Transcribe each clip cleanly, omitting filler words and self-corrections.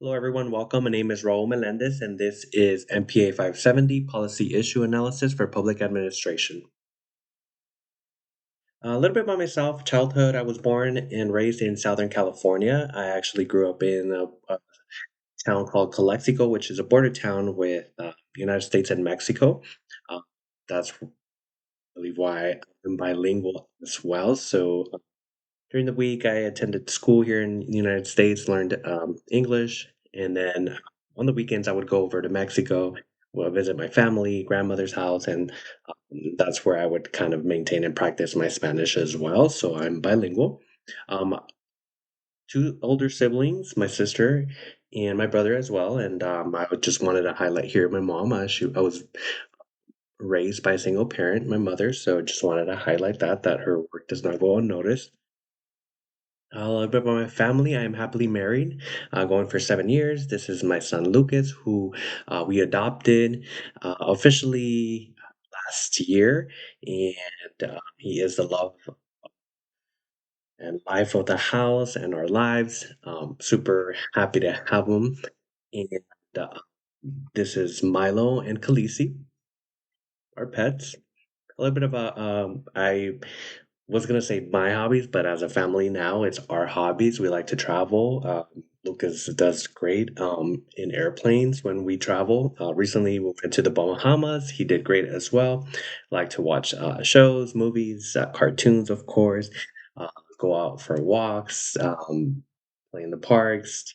Hello, everyone. Welcome. My name is Raul Melendez, and this is MPA 570 Policy Issue Analysis for Public Administration. A little bit about myself. Childhood, I was born and raised in Southern California. I actually grew up in a town called Calexico, which is a border town with the United States and Mexico. Uh, that's, I believe, why I'm bilingual as well. So during the week, I attended school here in the United States, learned English, and then on the weekends, I would go over to Mexico, visit my family, grandmother's house, and that's where I would kind of maintain and practice my Spanish as well. So I'm bilingual. Um, Two older siblings, my sister and my brother as well, and just wanted to highlight here my mom. I was raised by a single parent, my mother, so just wanted to highlight that her work does not go unnoticed. A little bit about my family. I am happily married, going for 7 years. This is my son Lucas, who we adopted officially last year, and he is the love and life of the house and our lives. Super happy to have him. And uh, this is Milo and Khaleesi, our pets. A little bit about I was gonna say my hobbies, but as a family now, it's our hobbies. We like to travel. Lucas does great in airplanes when we travel. Recently, we went to the Bahamas. He did great as well. Like to watch shows, movies, cartoons, of course. Uh, Go out for walks, play in the parks.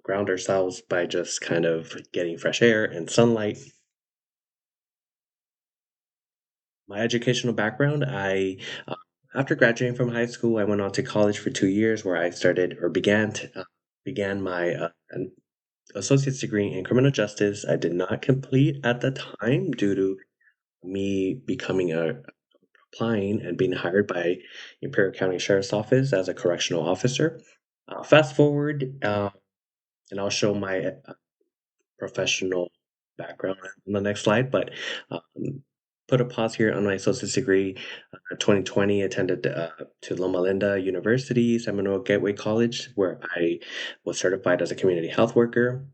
Ground ourselves by just kind of getting fresh air and sunlight. My educational background, after graduating from high school, I went on to college for 2 years, where I started or began my an associate's degree in criminal justice. I did not complete at the time due to me becoming a applying and being hired by Imperial County Sheriff's Office as a correctional officer. Fast forward, and I'll show my professional background on the next slide, but put a pause here on my associate's degree. 2020, attended to Loma Linda University, Seminole Gateway College, where I was certified as a community health worker.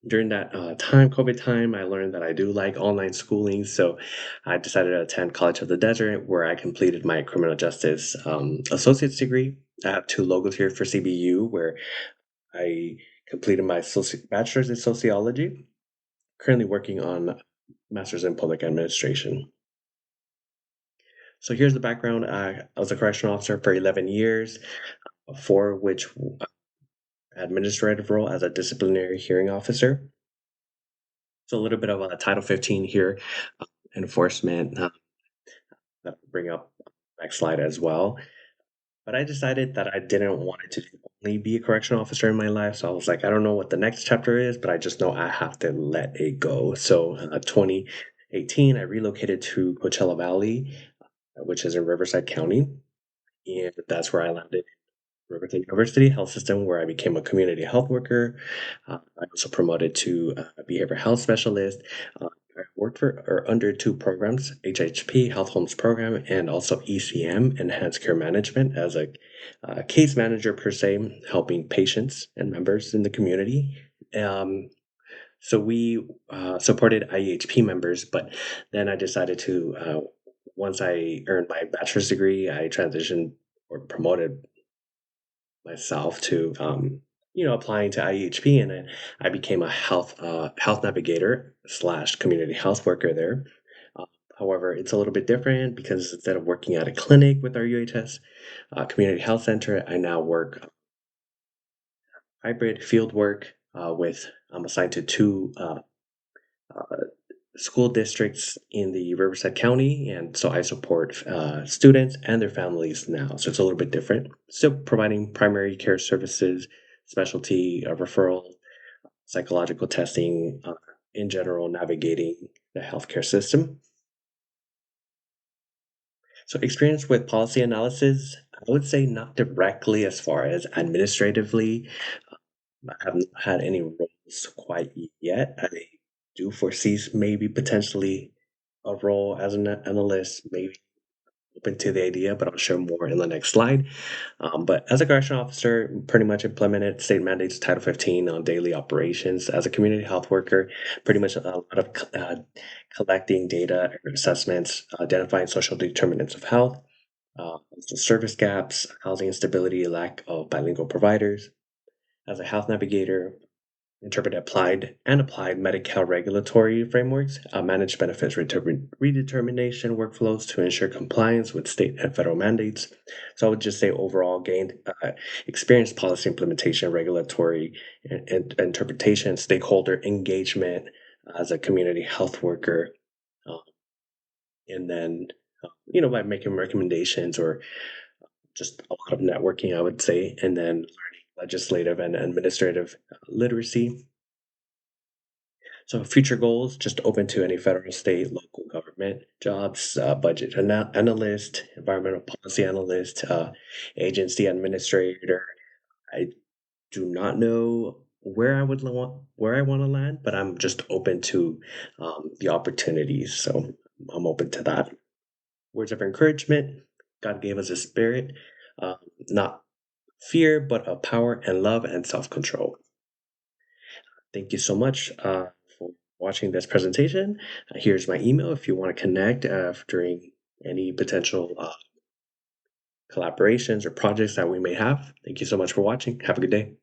During that COVID time, I learned that I do like online schooling, so I decided to attend College of the Desert, where I completed my criminal justice associate's degree. I have two logos here for CBU, where I completed my bachelor's in sociology, currently working on master's in public administration. So here's the background. I was a correctional officer for 11 years, for which administrative role as a disciplinary hearing officer. So a little bit of a Title 15 here, enforcement that I'll bring up next slide as well. But I decided that I didn't want it to only be a correctional officer in my life. So I was like, I don't know what the next chapter is, but I just know I have to let it go. So 2018, I relocated to Coachella Valley, which is in Riverside County. And that's where I landed, Riverside University Health System, where I became a community health worker. I also promoted to a behavioral health specialist. I worked for or under two programs: HHP Health Homes Program and also ECM Enhanced Care Management as a case manager per se, helping patients and members in the community. Um, so we supported IEHP members, but then I decided to once I earned my bachelor's degree, I transitioned or promoted myself to applying to IEHP, and then I became a health navigator slash community health worker there. Uh, However, it's a little bit different because instead of working at a clinic with our UHS community health center, I now work hybrid field work with I'm assigned to two uh, school districts in the Riverside County, and so I support students and their families now. So it's a little bit different. Still providing primary care services, specialty referral, psychological testing, in general, navigating the healthcare system. So experience with policy analysis, I would say not directly as far as administratively. I haven't had any roles quite yet. I do foresee maybe potentially a role as an analyst, maybe open to the idea, but I'll share more in the next slide. But as a correctional officer, pretty much implemented state mandates Title 15 on daily operations. As a community health worker, pretty much a lot of collecting data, assessments, identifying social determinants of health, so service gaps, housing instability, lack of bilingual providers. As a health navigator, interpret applied Medi-Cal regulatory frameworks, manage benefits redetermination workflows to ensure compliance with state and federal mandates. So I would just say overall gained experience policy implementation, regulatory interpretation, stakeholder engagement as a community health worker, uh, and then by making recommendations or just a lot of networking, I would say, and then learning legislative and administrative literacy. So future goals, just open to any federal, state, local government jobs, budget analyst, environmental policy analyst, agency administrator. I do not know where I want to land, but I'm just open to the opportunities. So I'm open to that. Words of encouragement. God gave us a spirit, uh, not fear, but of power and love and self control. Thank you so much for watching this presentation. Here's my email if you want to connect during any potential collaborations or projects that we may have. Thank you so much for watching. Have a good day.